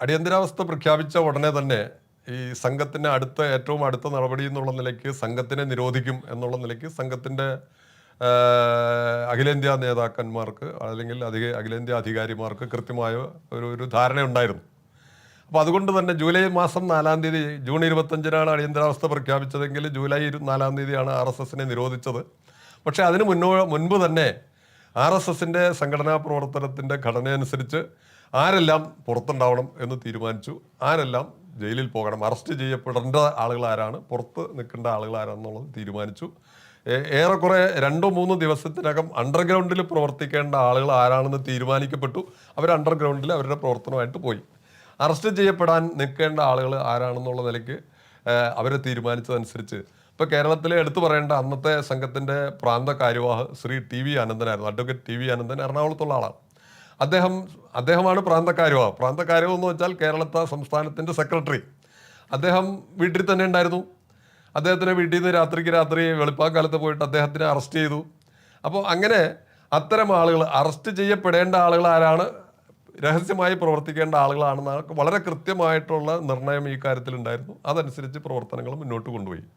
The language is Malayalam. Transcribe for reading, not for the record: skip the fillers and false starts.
അടിയന്തരാവസ്ഥ പ്രഖ്യാപിച്ച ഉടനെ തന്നെ ഈ സംഘത്തിന് ഏറ്റവും അടുത്ത നടപടി എന്നുള്ള നിലയ്ക്ക് സംഘത്തിനെ നിരോധിക്കും എന്നുള്ള നിലയ്ക്ക് സംഘത്തിൻ്റെ അഖിലേന്ത്യാ നേതാക്കന്മാർക്ക് അല്ലെങ്കിൽ അഖിലേന്ത്യാ അധികാരിമാർക്ക് കൃത്യമായ ഒരു ധാരണയുണ്ടായിരുന്നു. അപ്പോൾ അതുകൊണ്ട് തന്നെ ജൂലൈ മാസം 4-ാം തീയതി, ജൂൺ 25-നാണ് അടിയന്തരാവസ്ഥ പ്രഖ്യാപിച്ചതെങ്കിൽ ജൂലൈ 4-ാം തീയതിയാണ് RSSനെ നിരോധിച്ചത്. പക്ഷേ അതിന് മുൻപ് തന്നെ RSSൻ്റെ സംഘടനാ പ്രവർത്തനത്തിൻ്റെ ഘടനയനുസരിച്ച് ആരെല്ലാം പുറത്തുണ്ടാവണം എന്ന് തീരുമാനിച്ചു. ആരെല്ലാം ജയിലിൽ പോകണം, അറസ്റ്റ് ചെയ്യപ്പെടേണ്ട ആളുകൾ ആരാണ്, പുറത്ത് നിൽക്കേണ്ട ആളുകൾ ആരാണെന്നുള്ളത് തീരുമാനിച്ചു. ഏറെക്കുറെ 2-3 ദിവസത്തിനകം അണ്ടർഗ്രൗണ്ടിൽ പ്രവർത്തിക്കേണ്ട ആളുകൾ ആരാണെന്ന് തീരുമാനിക്കപ്പെട്ടു. അവർ അണ്ടർഗ്രൗണ്ടിൽ അവരുടെ പ്രവർത്തനമായിട്ട് പോയി. അറസ്റ്റ് ചെയ്യപ്പെടാൻ നിൽക്കേണ്ട ആളുകൾ ആരാണെന്നുള്ള നിലയ്ക്ക് അവരെ തീരുമാനിച്ചതനുസരിച്ച് ഇപ്പോൾ കേരളത്തിലെ എടുത്തു പറയേണ്ട അന്നത്തെ സംഘത്തിൻ്റെ പ്രാന്ത കാര്യവാഹ് ശ്രീ TV അനന്തനായിരുന്നു. അഡ്വക്കേറ്റ് TV അനന്തൻ എറണാകുളത്തുള്ള ആളാണ്. അദ്ദേഹമാണ് പ്രാന്തക്കാര്യവാഹ്. പ്രാന്തക്കാര്യവാഹ് എന്ന് വെച്ചാൽ കേരളത്തെ സംസ്ഥാനത്തിൻ്റെ സെക്രട്ടറി. അദ്ദേഹം വീട്ടിൽ തന്നെ ഉണ്ടായിരുന്നു. അദ്ദേഹത്തിൻ്റെ വീട്ടിൽ നിന്ന് രാത്രി വെളുപ്പാക്കാലത്ത് പോയിട്ട് അദ്ദേഹത്തിനെ അറസ്റ്റ് ചെയ്തു. അപ്പോൾ അങ്ങനെ അത്തരം ആളുകൾ, അറസ്റ്റ് ചെയ്യപ്പെടേണ്ട ആളുകൾ ആരാണ്, രഹസ്യമായി പ്രവർത്തിക്കേണ്ട ആളുകളാണെന്നാണ് വളരെ കൃത്യമായിട്ടുള്ള നിർണയം ഈ കാര്യത്തിലുണ്ടായിരുന്നു. അതനുസരിച്ച് പ്രവർത്തനങ്ങൾ മുന്നോട്ട് കൊണ്ടുപോയി.